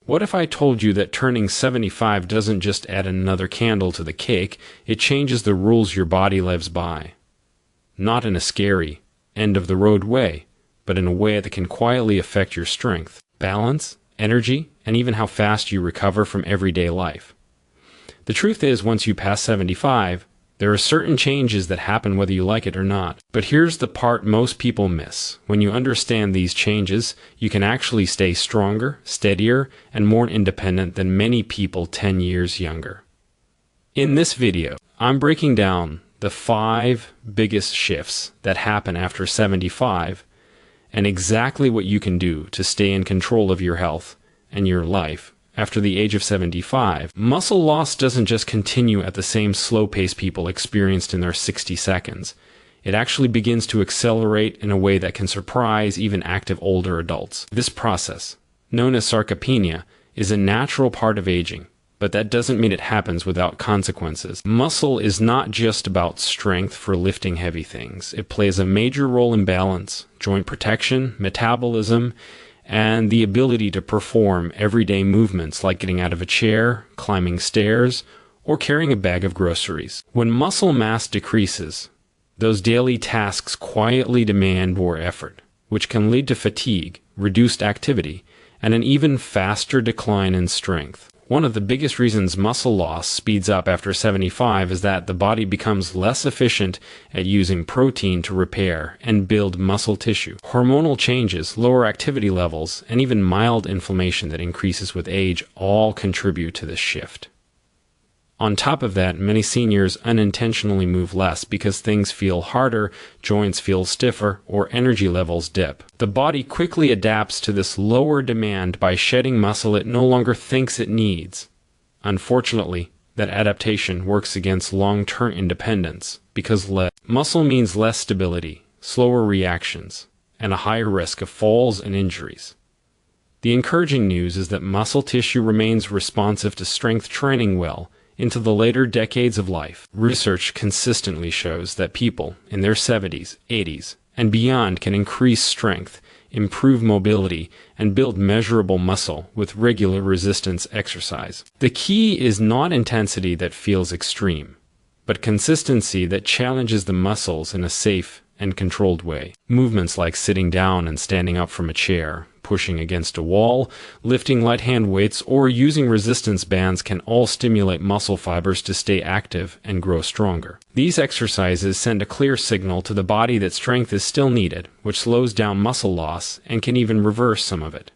What if I told you that turning 75 doesn't just add another candle to the cake, it changes the rules your body lives by? Not in a scary, end-of-the-road way, but in a way that can quietly affect your strength, balance, energy, and even how fast you recover from everyday life. The truth is, once you pass 75, there are certain changes that happen whether you like it or not. But here's the part most people miss. When you understand these changes, you can actually stay stronger, steadier, and more independent than many people 10 years younger. In this video, I'm breaking down the 5 biggest shifts that happen after 75 and exactly what you can do to stay in control of your health and your life after the age of 75. Muscle loss doesn't just continue at the same slow pace people experienced in their 60 seconds. It actually begins to accelerate in a way that can surprise even active older adults. This process, known as sarcopenia, is a natural part of aging, but that doesn't mean it happens without consequences. Muscle is not just about strength for lifting heavy things. It plays a major role in balance, joint protection, metabolism, and the ability to perform everyday movements like getting out of a chair, climbing stairs, or carrying a bag of groceries. When muscle mass decreases, those daily tasks quietly demand more effort, which can lead to fatigue, reduced activity, and an even faster decline in strength. One of the biggest reasons muscle loss speeds up after 75 is that the body becomes less efficient at using protein to repair and build muscle tissue. Hormonal changes, lower activity levels, and even mild inflammation that increases with age all contribute to this shift. On top of that, many seniors unintentionally move less because things feel harder, joints feel stiffer, or energy levels dip. The body quickly adapts to this lower demand by shedding muscle it no longer thinks it needs. Unfortunately, that adaptation works against long-term independence because muscle means less stability, slower reactions, and a higher risk of falls and injuries. The encouraging news is that muscle tissue remains responsive to strength training well into the later decades of life. Research consistently shows that people in their 70s, 80s, and beyond can increase strength, improve mobility, and build measurable muscle with regular resistance exercise. The key is not intensity that feels extreme, but consistency that challenges the muscles in a safe and controlled way. Movements like sitting down and standing up from a chair, pushing against a wall, lifting light hand weights, or using resistance bands can all stimulate muscle fibers to stay active and grow stronger. These exercises send a clear signal to the body that strength is still needed, which slows down muscle loss and can even reverse some of it.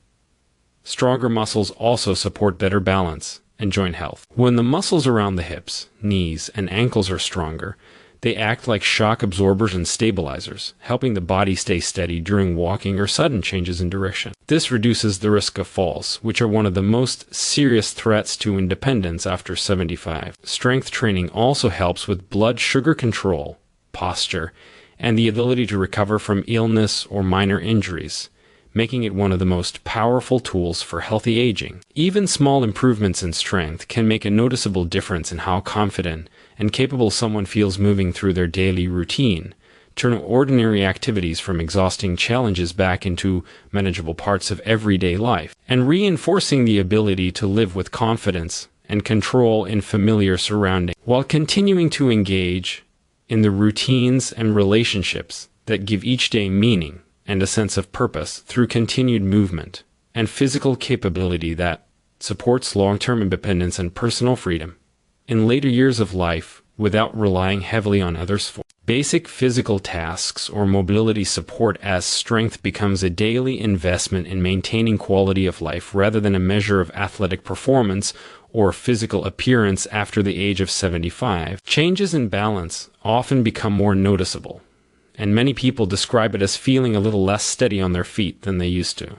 Stronger muscles also support better balance and joint health. When the muscles around the hips, knees, and ankles are stronger, they act like shock absorbers and stabilizers, helping the body stay steady during walking or sudden changes in direction. This reduces the risk of falls, which are one of the most serious threats to independence after 75. Strength training also helps with blood sugar control, posture, and the ability to recover from illness or minor injuries, making it one of the most powerful tools for healthy aging. Even small improvements in strength can make a noticeable difference in how confident and capable someone feels moving through their daily routine, turning ordinary activities from exhausting challenges back into manageable parts of everyday life, and reinforcing the ability to live with confidence and control in familiar surroundings, while continuing to engage in the routines and relationships that give each day meaning and a sense of purpose through continued movement and physical capability that supports long-term independence and personal freedom in later years of life without relying heavily on others for basic physical tasks or mobility support, as strength becomes a daily investment in maintaining quality of life rather than a measure of athletic performance or physical appearance after the age of 75. Changes in balance often become more noticeable, and many people describe it as feeling a little less steady on their feet than they used to.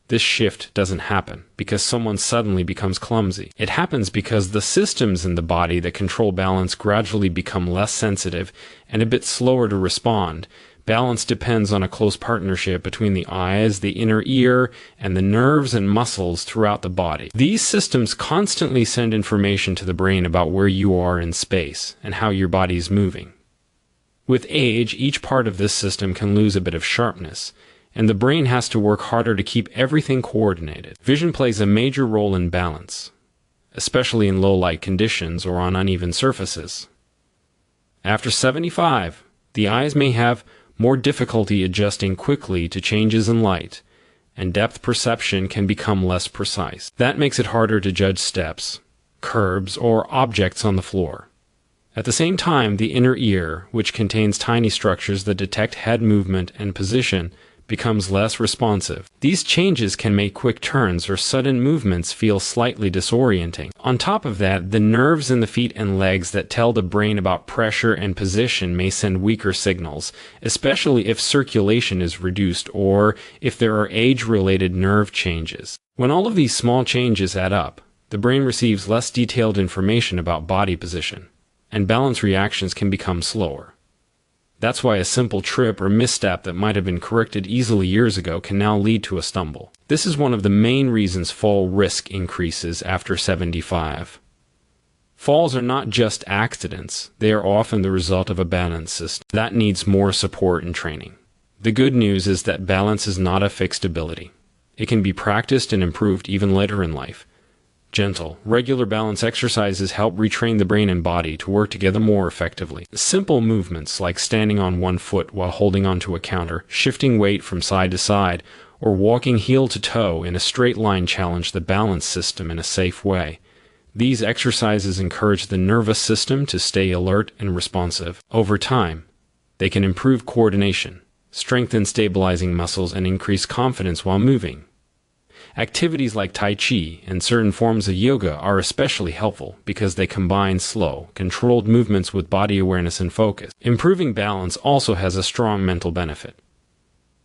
This shift doesn't happen because someone suddenly becomes clumsy. It happens because the systems in the body that control balance gradually become less sensitive and a bit slower to respond. Balance depends on a close partnership between the eyes, the inner ear, and the nerves and muscles throughout the body. These systems constantly send information to the brain about where you are in space and how your body is moving. With age, each part of this system can lose a bit of sharpness, and the brain has to work harder to keep everything coordinated. Vision plays a major role in balance, especially in low light conditions or on uneven surfaces. After 75, the eyes may have more difficulty adjusting quickly to changes in light, and depth perception can become less precise. That makes it harder to judge steps, curbs, or objects on the floor. At the same time, the inner ear, which contains tiny structures that detect head movement and position, becomes less responsive. These changes can make quick turns or sudden movements feel slightly disorienting. On top of that, the nerves in the feet and legs that tell the brain about pressure and position may send weaker signals, especially if circulation is reduced or if there are age-related nerve changes. When all of these small changes add up, the brain receives less detailed information about body position, and balance reactions can become slower. That's why a simple trip or misstep that might have been corrected easily years ago can now lead to a stumble. This is one of the main reasons fall risk increases after 75. Falls are not just accidents, they are often the result of a balance system that needs more support and training. The good news is that balance is not a fixed ability. It can be practiced and improved even later in life. Gentle, regular balance exercises help retrain the brain and body to work together more effectively. Simple movements like standing on one foot while holding onto a counter, shifting weight from side to side, or walking heel to toe in a straight line challenge the balance system in a safe way. These exercises encourage the nervous system to stay alert and responsive. Over time, they can improve coordination, strengthen stabilizing muscles, and increase confidence while moving. Activities like Tai Chi and certain forms of yoga are especially helpful because they combine slow, controlled movements with body awareness and focus. Improving balance also has a strong mental benefit.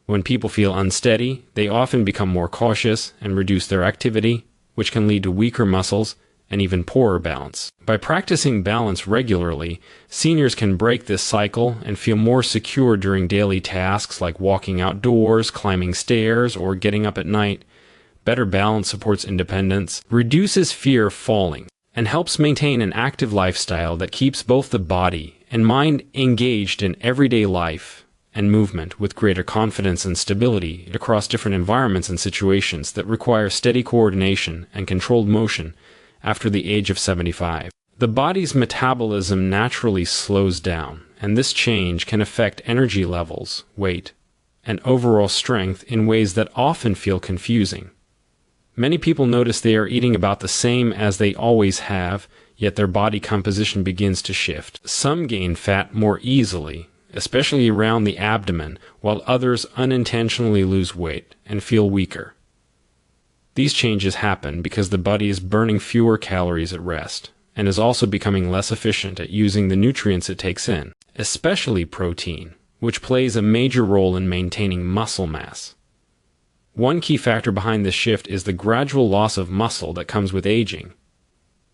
When people feel unsteady, they often become more cautious and reduce their activity, which can lead to weaker muscles and even poorer balance. By practicing balance regularly, seniors can break this cycle and feel more secure during daily tasks like walking outdoors, climbing stairs, or getting up at night. Better balance supports independence, reduces fear of falling, and helps maintain an active lifestyle that keeps both the body and mind engaged in everyday life and movement with greater confidence and stability across different environments and situations that require steady coordination and controlled motion after the age of 75. The body's metabolism naturally slows down, and this change can affect energy levels, weight, and overall strength in ways that often feel confusing. Many people notice they are eating about the same as they always have, yet their body composition begins to shift. Some gain fat more easily, especially around the abdomen, while others unintentionally lose weight and feel weaker. These changes happen because the body is burning fewer calories at rest, and is also becoming less efficient at using the nutrients it takes in, especially protein, which plays a major role in maintaining muscle mass. One key factor behind this shift is the gradual loss of muscle that comes with aging.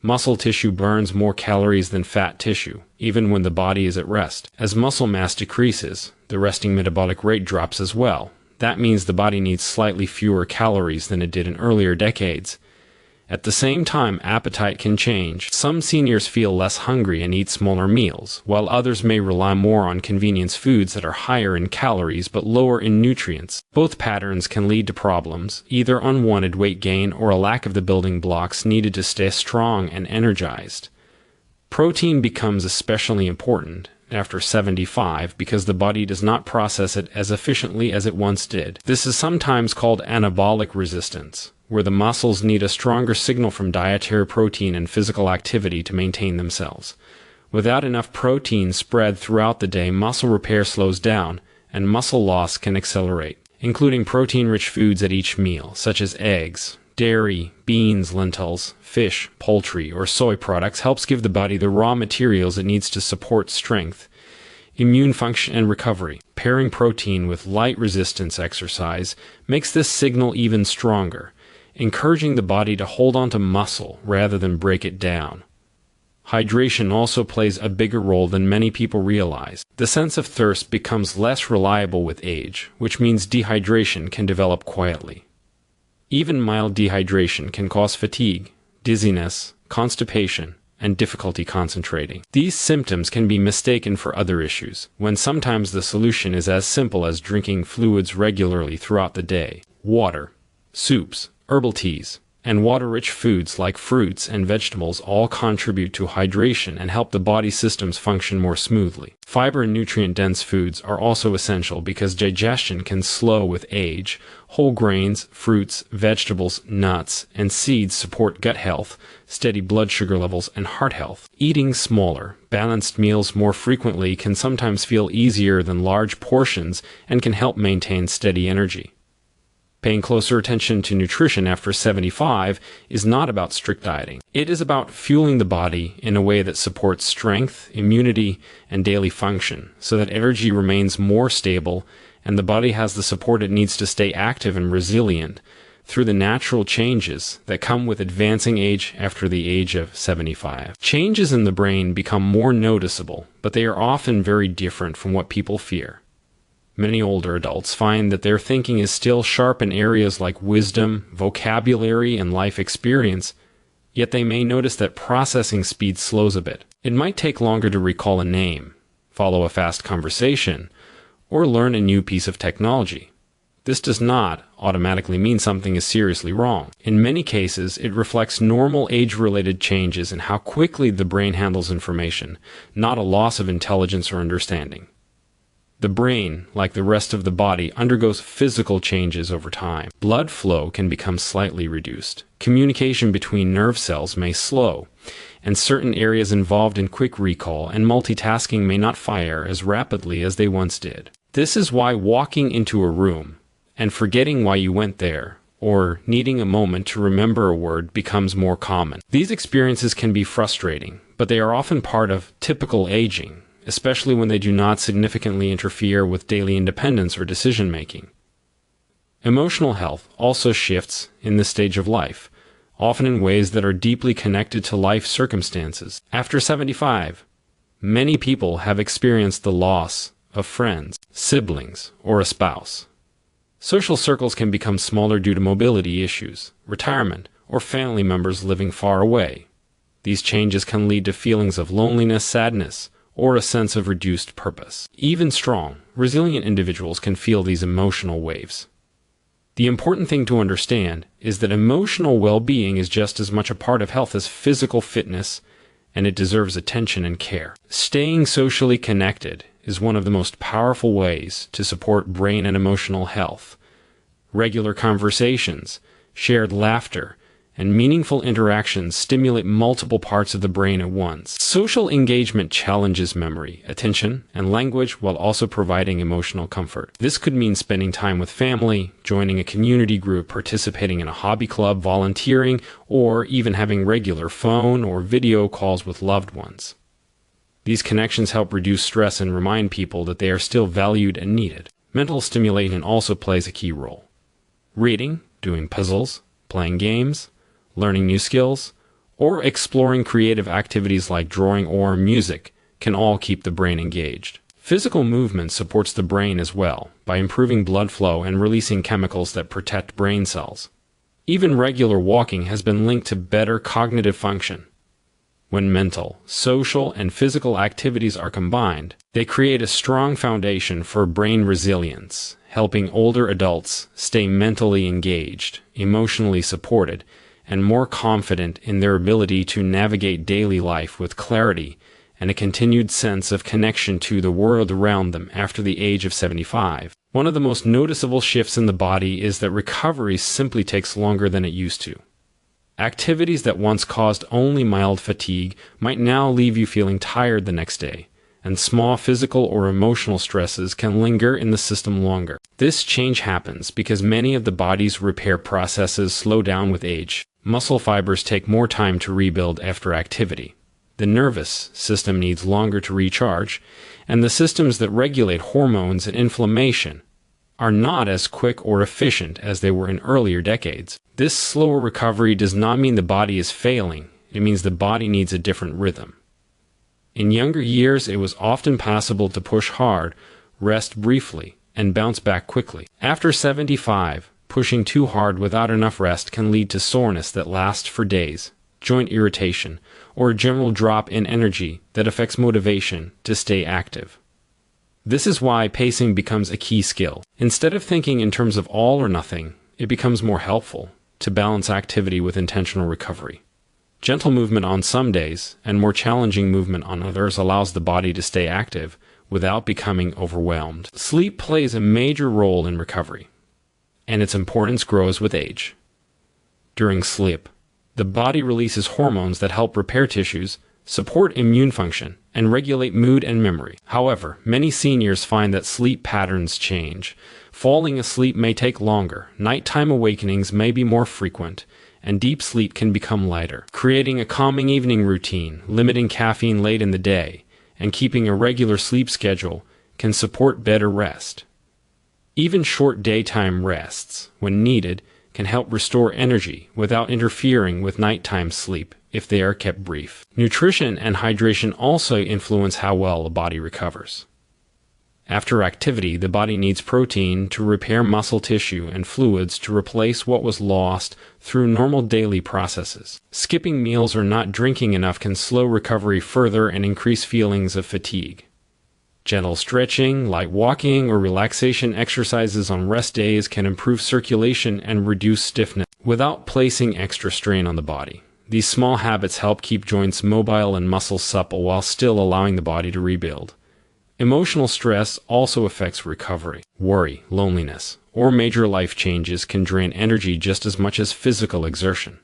Muscle tissue burns more calories than fat tissue, even when the body is at rest. As muscle mass decreases, the resting metabolic rate drops as well. That means the body needs slightly fewer calories than it did in earlier decades. At the same time, appetite can change. Some seniors feel less hungry and eat smaller meals, while others may rely more on convenience foods that are higher in calories but lower in nutrients. Both patterns can lead to problems, either unwanted weight gain or a lack of the building blocks needed to stay strong and energized. Protein becomes especially important after 75 because the body does not process it as efficiently as it once did. This is sometimes called anabolic resistance, where the muscles need a stronger signal from dietary protein and physical activity to maintain themselves. Without enough protein spread throughout the day, muscle repair slows down, and muscle loss can accelerate. Including protein-rich foods at each meal, such as eggs, dairy, beans, lentils, fish, poultry, or soy products, helps give the body the raw materials it needs to support strength, immune function, and recovery. Pairing protein with light resistance exercise makes this signal even stronger, encouraging the body to hold on to muscle rather than break it down. Hydration also plays a bigger role than many people realize. The sense of thirst becomes less reliable with age, which means dehydration can develop quietly. Even mild dehydration can cause fatigue, dizziness, constipation, and difficulty concentrating. These symptoms can be mistaken for other issues, when sometimes the solution is as simple as drinking fluids regularly throughout the day. Water, soups, herbal teas, and water-rich foods like fruits and vegetables all contribute to hydration and help the body systems function more smoothly. Fiber and nutrient-dense foods are also essential because digestion can slow with age. Whole grains, fruits, vegetables, nuts, and seeds support gut health, steady blood sugar levels, and heart health. Eating smaller, balanced meals more frequently can sometimes feel easier than large portions and can help maintain steady energy. Paying closer attention to nutrition after 75 is not about strict dieting. It is about fueling the body in a way that supports strength, immunity, and daily function, so that energy remains more stable and the body has the support it needs to stay active and resilient through the natural changes that come with advancing age after the age of 75. Changes in the brain become more noticeable, but they are often very different from what people fear. Many older adults find that their thinking is still sharp in areas like wisdom, vocabulary, and life experience, yet they may notice that processing speed slows a bit. It might take longer to recall a name, follow a fast conversation, or learn a new piece of technology. This does not automatically mean something is seriously wrong. In many cases, it reflects normal age-related changes in how quickly the brain handles information, not a loss of intelligence or understanding. The brain, like the rest of the body, undergoes physical changes over time. Blood flow can become slightly reduced. Communication between nerve cells may slow, and certain areas involved in quick recall and multitasking may not fire as rapidly as they once did. This is why walking into a room and forgetting why you went there, or needing a moment to remember a word, becomes more common. These experiences can be frustrating, but they are often part of typical aging, especially when they do not significantly interfere with daily independence or decision-making. Emotional health also shifts in this stage of life, often in ways that are deeply connected to life circumstances. After 75, many people have experienced the loss of friends, siblings, or a spouse. Social circles can become smaller due to mobility issues, retirement, or family members living far away. These changes can lead to feelings of loneliness, sadness, or a sense of reduced purpose. Even strong, resilient individuals can feel these emotional waves. The important thing to understand is that emotional well-being is just as much a part of health as physical fitness, and it deserves attention and care. Staying socially connected is one of the most powerful ways to support brain and emotional health. Regular conversations, shared laughter, and meaningful interactions stimulate multiple parts of the brain at once. Social engagement challenges memory, attention, and language while also providing emotional comfort. This could mean spending time with family, joining a community group, participating in a hobby club, volunteering, or even having regular phone or video calls with loved ones. These connections help reduce stress and remind people that they are still valued and needed. Mental stimulation also plays a key role. Reading, doing puzzles, playing games, learning new skills, or exploring creative activities like drawing or music can all keep the brain engaged. Physical movement supports the brain as well by improving blood flow and releasing chemicals that protect brain cells. Even regular walking has been linked to better cognitive function. When mental, social, and physical activities are combined, they create a strong foundation for brain resilience, helping older adults stay mentally engaged, emotionally supported, and more confident in their ability to navigate daily life with clarity and a continued sense of connection to the world around them after the age of 75. One of the most noticeable shifts in the body is that recovery simply takes longer than it used to. Activities that once caused only mild fatigue might now leave you feeling tired the next day, and small physical or emotional stresses can linger in the system longer. This change happens because many of the body's repair processes slow down with age. Muscle fibers take more time to rebuild after activity. The nervous system needs longer to recharge, and the systems that regulate hormones and inflammation are not as quick or efficient as they were in earlier decades. This slower recovery does not mean the body is failing. It means the body needs a different rhythm. In younger years, it was often possible to push hard, rest briefly, and bounce back quickly. After 75, pushing too hard without enough rest can lead to soreness that lasts for days, joint irritation, or a general drop in energy that affects motivation to stay active. This is why pacing becomes a key skill. Instead of thinking in terms of all or nothing, it becomes more helpful to balance activity with intentional recovery. Gentle movement on some days and more challenging movement on others allows the body to stay active without becoming overwhelmed. Sleep plays a major role in recovery, and its importance grows with age. During sleep, the body releases hormones that help repair tissues, support immune function, and regulate mood and memory. However, many seniors find that sleep patterns change. Falling asleep may take longer, nighttime awakenings may be more frequent, and deep sleep can become lighter. Creating a calming evening routine, limiting caffeine late in the day, and keeping a regular sleep schedule can support better rest. Even short daytime rests, when needed, can help restore energy without interfering with nighttime sleep if they are kept brief. Nutrition and hydration also influence how well a body recovers. After activity, the body needs protein to repair muscle tissue and fluids to replace what was lost through normal daily processes. Skipping meals or not drinking enough can slow recovery further and increase feelings of fatigue. Gentle stretching, light walking, or relaxation exercises on rest days can improve circulation and reduce stiffness without placing extra strain on the body. These small habits help keep joints mobile and muscles supple while still allowing the body to rebuild. Emotional stress also affects recovery. Worry, loneliness, or major life changes can drain energy just as much as physical exertion.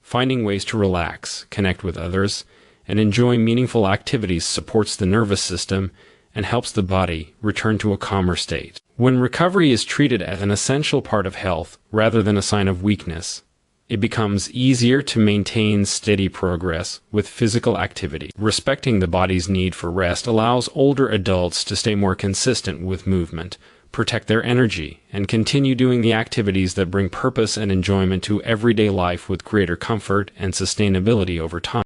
Finding ways to relax, connect with others, and enjoy meaningful activities supports the nervous system and helps the body return to a calmer state. When recovery is treated as an essential part of health rather than a sign of weakness, it becomes easier to maintain steady progress with physical activity. Respecting the body's need for rest allows older adults to stay more consistent with movement, protect their energy, and continue doing the activities that bring purpose and enjoyment to everyday life with greater comfort and sustainability over time.